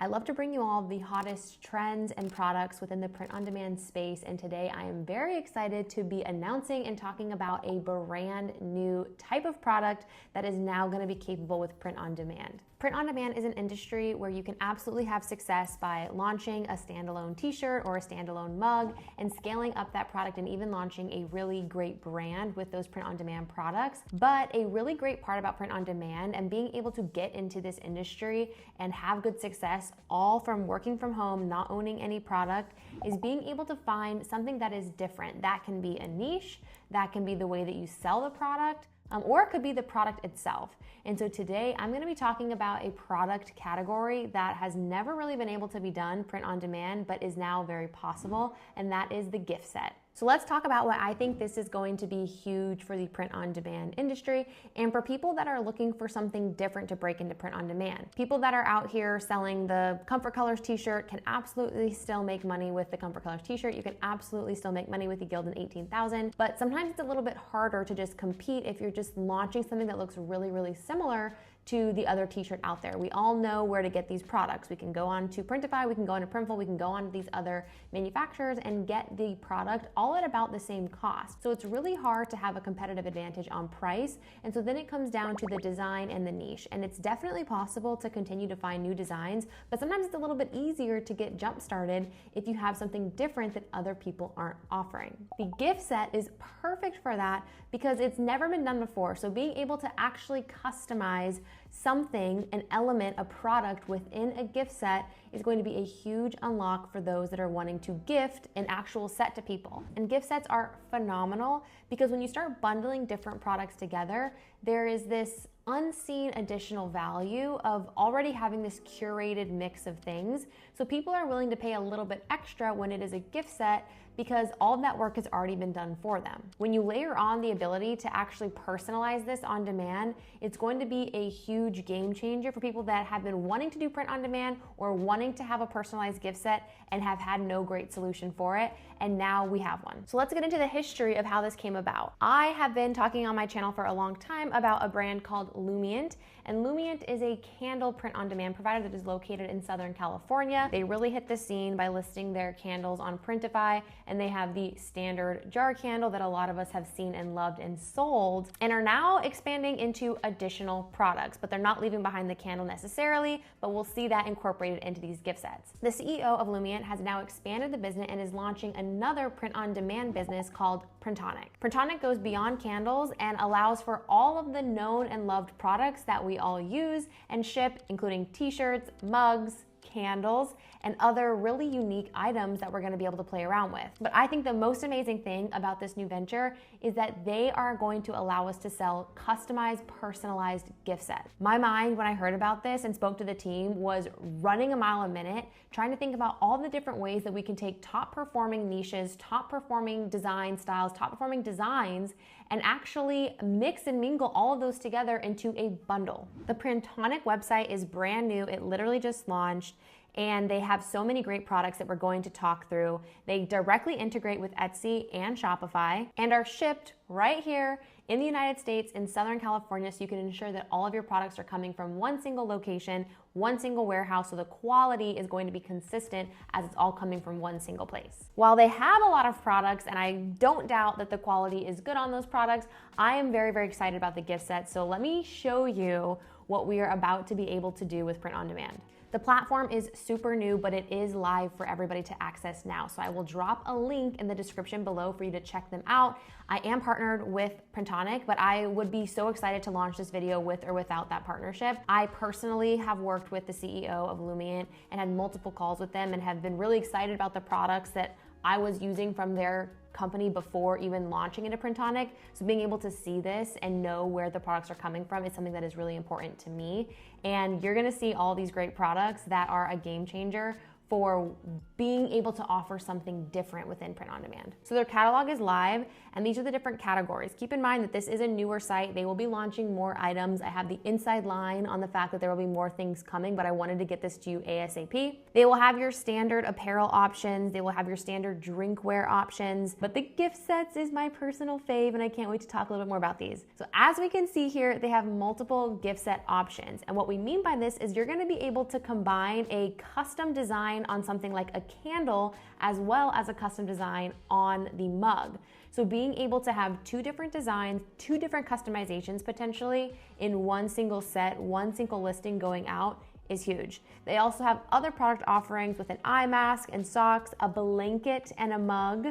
I love to bring you all the hottest trends and products within the print-on-demand space, and today I am very excited to be announcing and talking about a brand new type of product that is now going to be capable with print-on-demand. Print-on-demand is an industry where you can absolutely have success by launching a standalone t-shirt or a standalone mug and scaling up that product and even launching a really great brand with those print-on-demand products. But a really great part about print-on-demand and being able to get into this industry and have good success all from working from home, not owning any product, is being able to find something that is different. That can be a niche, that can be the way that you sell the product, or it could be the product itself. And so today I'm going to be talking about a product category that has never really been able to be done print on demand, but is now very possible, and that is the gift set. So let's talk about why I think this is going to be huge for the print-on-demand industry and for people that are looking for something different to break into print-on-demand. People that are out here selling the Comfort Colors t-shirt can absolutely still make money with the Comfort Colors t-shirt. You can absolutely still make money with the Gildan 18,000, but sometimes it's a little bit harder to just compete if you're just launching something that looks really, really similar to the other t-shirt out there. We all know where to get these products. We can go on to Printify, we can go on to Printful, we can go on to these other manufacturers and get the product all at about the same cost. So it's really hard to have a competitive advantage on price. And so then it comes down to the design and the niche. And it's definitely possible to continue to find new designs, but sometimes it's a little bit easier to get jump started if you have something different that other people aren't offering. The gift set is perfect for that because it's never been done before. So being able to actually customize something, an element, a product within a gift set is going to be a huge unlock for those that are wanting to gift an actual set to people. And gift sets are phenomenal because when you start bundling different products together, there is this unseen additional value of already having this curated mix of things. So people are willing to pay a little bit extra when it is a gift set because all of that work has already been done for them. When you layer on the ability to actually personalize this on demand, it's going to be a huge game changer for people that have been wanting to do print on demand or wanting to have a personalized gift set and have had no great solution for it. And now we have one. So let's get into the history of how this came about. I have been talking on my channel for a long time about a brand called Lumient, and Lumient is a candle print on demand provider that is located in Southern California. They really hit the scene by listing their candles on Printify, and they have the standard jar candle that a lot of us have seen and loved and sold, and are now expanding into additional products, but they're not leaving behind the candle necessarily, but we'll see that incorporated into these gift sets. The CEO of Lumient has now expanded the business and is launching another print-on-demand business called Printonic. Printonic goes beyond candles and allows for all of the known and loved products that we all use and ship, including t-shirts, mugs, candles, and other really unique items that we're going to be able to play around with. But I think the most amazing thing about this new venture is that they are going to allow us to sell customized, personalized gift sets. My mind, when I heard about this and spoke to the team, was running a mile a minute, trying to think about all the different ways that we can take top performing niches, top performing design styles, top performing designs, and actually mix and mingle all of those together into a bundle. The Printonic website is brand new. It literally just launched, and they have so many great products that we're going to talk through. They directly integrate with Etsy and Shopify and are shipped right here in the United States in Southern California, so you can ensure that all of your products are coming from one single location, one single warehouse, so the quality is going to be consistent as it's all coming from one single place. While they have a lot of products, and I don't doubt that the quality is good on those products, I am very, very excited about the gift set. So let me show you what we are about to be able to do with print on demand. The platform is super new, but it is live for everybody to access now. So I will drop a link in the description below for you to check them out. I am partnered with Printonic, but I would be so excited to launch this video with or without that partnership. I personally have worked with the CEO of Lumient and had multiple calls with them and have been really excited about the products that I was using from their company before even launching into Printonic. So being able to see this and know where the products are coming from is something that is really important to me. And you're gonna see all these great products that are a game changer for being able to offer something different within print on demand. So their catalog is live, and these are the different categories. Keep in mind that this is a newer site. They will be launching more items. I have the inside line on the fact that there will be more things coming, but I wanted to get this to you ASAP. They will have your standard apparel options. They will have your standard drinkware options, but the gift sets is my personal fave, and I can't wait to talk a little bit more about these. So as we can see here, they have multiple gift set options. And what we mean by this is you're gonna be able to combine a custom design on something like a candle as well as a custom design on the mug. So being able to have two different designs, two different customizations potentially in one single set, one single listing going out is huge. They also have other product offerings with an eye mask and socks, a blanket and a mug.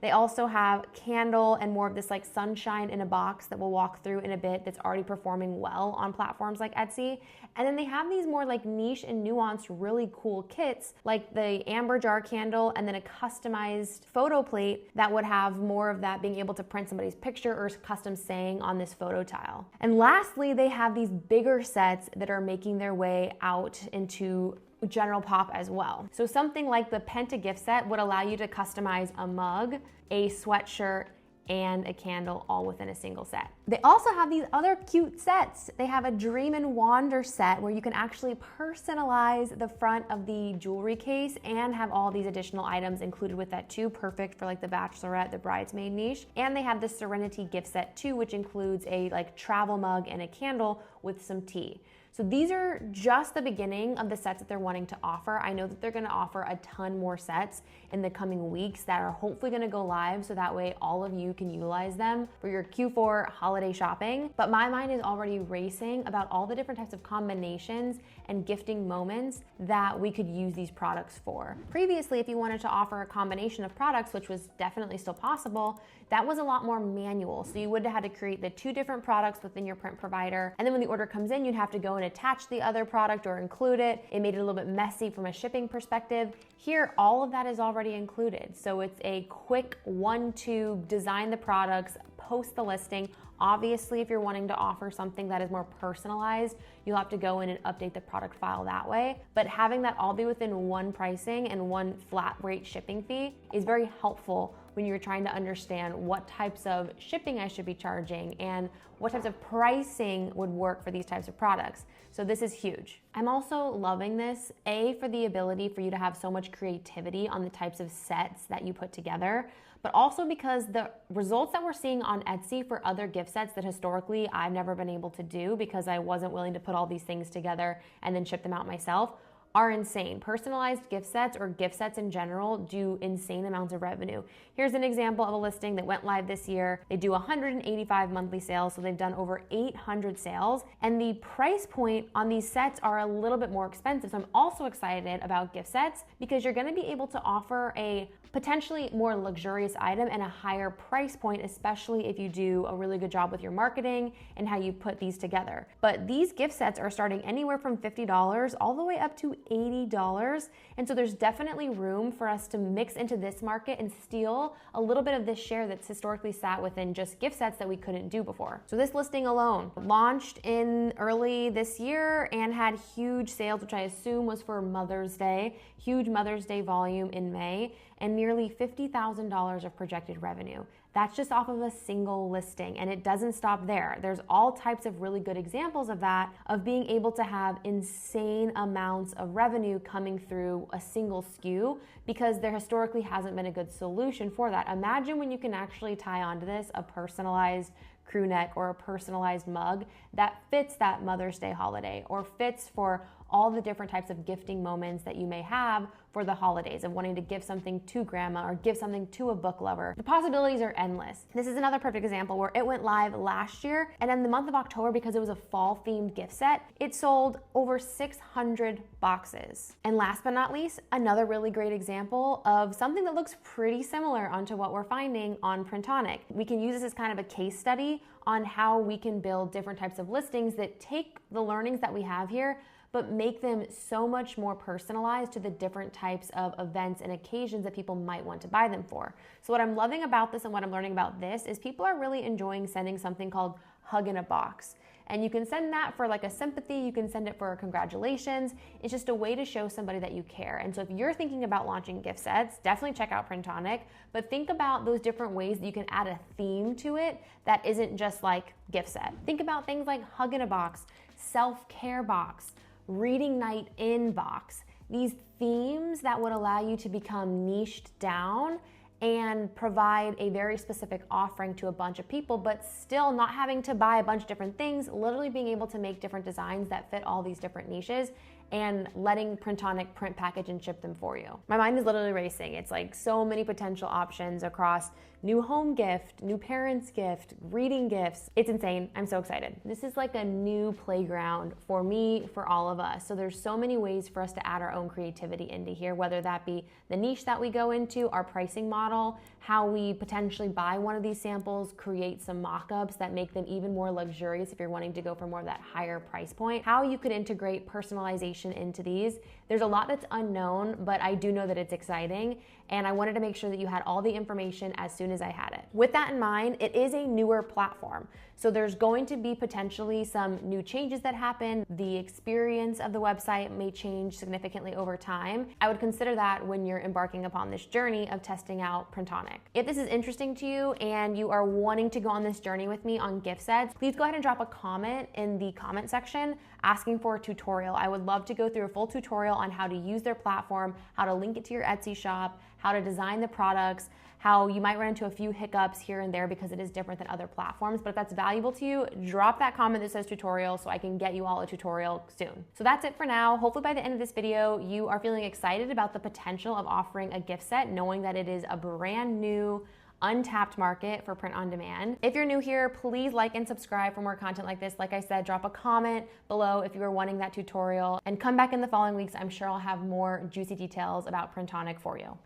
They also have candle and more of this like sunshine in a box that we'll walk through in a bit that's already performing well on platforms like Etsy. And then they have these more like niche and nuanced, really cool kits like the amber jar candle and then a customized photo plate that would have more of that being able to print somebody's picture or custom saying on this photo tile. And lastly, they have these bigger sets that are making their way out into general pop as well. So something like the Penta gift set would allow you to customize a mug, a sweatshirt, and a candle all within a single set. They also have these other cute sets. They have a Dream and Wander set where you can actually personalize the front of the jewelry case and have all these additional items included with that too, perfect for like the bachelorette, the bridesmaid niche. And they have the Serenity gift set too, which includes a like travel mug and a candle with some tea. So these are just the beginning of the sets that they're wanting to offer. I know that they're gonna offer a ton more sets in the coming weeks that are hopefully gonna go live so that way all of you can utilize them for your Q4 holiday shopping. But my mind is already racing about all the different types of combinations and gifting moments that we could use these products for. Previously, if you wanted to offer a combination of products, which was definitely still possible, that was a lot more manual. So you would have had to create the two different products within your print provider. And then when the order comes in, you'd have to go and attach the other product or include it. It made it a little bit messy from a shipping perspective. Here, all of that is already included. So it's a quick 1-2, design the products, post the listing. Obviously, if you're wanting to offer something that is more personalized, you'll have to go in and update the product file that way. But having that all be within one pricing and one flat rate shipping fee is very helpful when you're trying to understand what types of shipping I should be charging and what types of pricing would work for these types of products. So this is huge. I'm also loving this, for the ability for you to have so much creativity on the types of sets that you put together, but also because the results that we're seeing on Etsy for other gift sets that historically I've never been able to do because I wasn't willing to put all these things together and then ship them out myself are insane. Personalized gift sets or gift sets in general do insane amounts of revenue. Here's an example of a listing that went live this year. They do 185 monthly sales, so they've done over 800 sales, and the price point on these sets are a little bit more expensive. So I'm also excited about gift sets because you're gonna be able to offer a potentially more luxurious item and a higher price point, especially if you do a really good job with your marketing and how you put these together. But these gift sets are starting anywhere from $50 all the way up to $80. And so there's definitely room for us to mix into this market and steal a little bit of this share that's historically sat within just gift sets that we couldn't do before. So this listing alone launched in early this year and had huge sales, which I assume was for Mother's Day, huge Mother's Day volume in May, and nearly $50,000 of projected revenue. That's just off of a single listing, and it doesn't stop there. There's all types of really good examples of that, of being able to have insane amounts of revenue coming through a single SKU because there historically hasn't been a good solution for that. Imagine when you can actually tie onto this a personalized crew neck or a personalized mug that fits that Mother's Day holiday or fits for all the different types of gifting moments that you may have for the holidays of wanting to give something to grandma or give something to a book lover. The possibilities are endless. This is another perfect example where it went live last year, and in the month of October, because it was a fall themed gift set, it sold over 600 boxes. And last but not least, another really great example of something that looks pretty similar onto what we're finding on Printonic. We can use this as kind of a case study on how we can build different types of listings that take the learnings that we have here but make them so much more personalized to the different types of events and occasions that people might want to buy them for. So what I'm loving about this and what I'm learning about this is people are really enjoying sending something called Hug in a Box. And you can send that for like a sympathy, you can send it for a congratulations. It's just a way to show somebody that you care. And so if you're thinking about launching gift sets, definitely check out Printonic, but think about those different ways that you can add a theme to it that isn't just like gift set. Think about things like hug in a box, self-care box, reading night in box. These themes that would allow you to become niched down and provide a very specific offering to a bunch of people, but still not having to buy a bunch of different things, literally being able to make different designs that fit all these different niches and letting Printonic print, package, and ship them for you. My mind is literally racing. It's like so many potential options across new home gift, new parents gift, reading gifts. It's insane. I'm so excited. This is like a new playground for me, for all of us. So there's so many ways for us to add our own creativity into here, whether that be the niche that we go into, our pricing model, how we potentially buy one of these samples, create some mock-ups that make them even more luxurious if you're wanting to go for more of that higher price point, how you could integrate personalization into these. There's a lot that's unknown, but I do know that it's exciting, and I wanted to make sure that you had all the information as soon as I had it. With that in mind, it is a newer platform. So there's going to be potentially some new changes that happen. The experience of the website may change significantly over time. I would consider that when you're embarking upon this journey of testing out Printonic. If this is interesting to you and you are wanting to go on this journey with me on gift sets, please go ahead and drop a comment in the comment section asking for a tutorial. I would love to go through a full tutorial on how to use their platform, how to link it to your Etsy shop, how to design the products, how you might run into a few hiccups here and there because it is different than other platforms. But if that's valuable to you, drop that comment that says tutorial so I can get you all a tutorial soon. So that's it for now. Hopefully by the end of this video, you are feeling excited about the potential of offering a gift set, knowing that it is a brand new, untapped market for print on demand. If you're new here, please like and subscribe for more content like this. Like I said, drop a comment below if you are wanting that tutorial, and come back in the following weeks. I'm sure I'll have more juicy details about Printonic for you.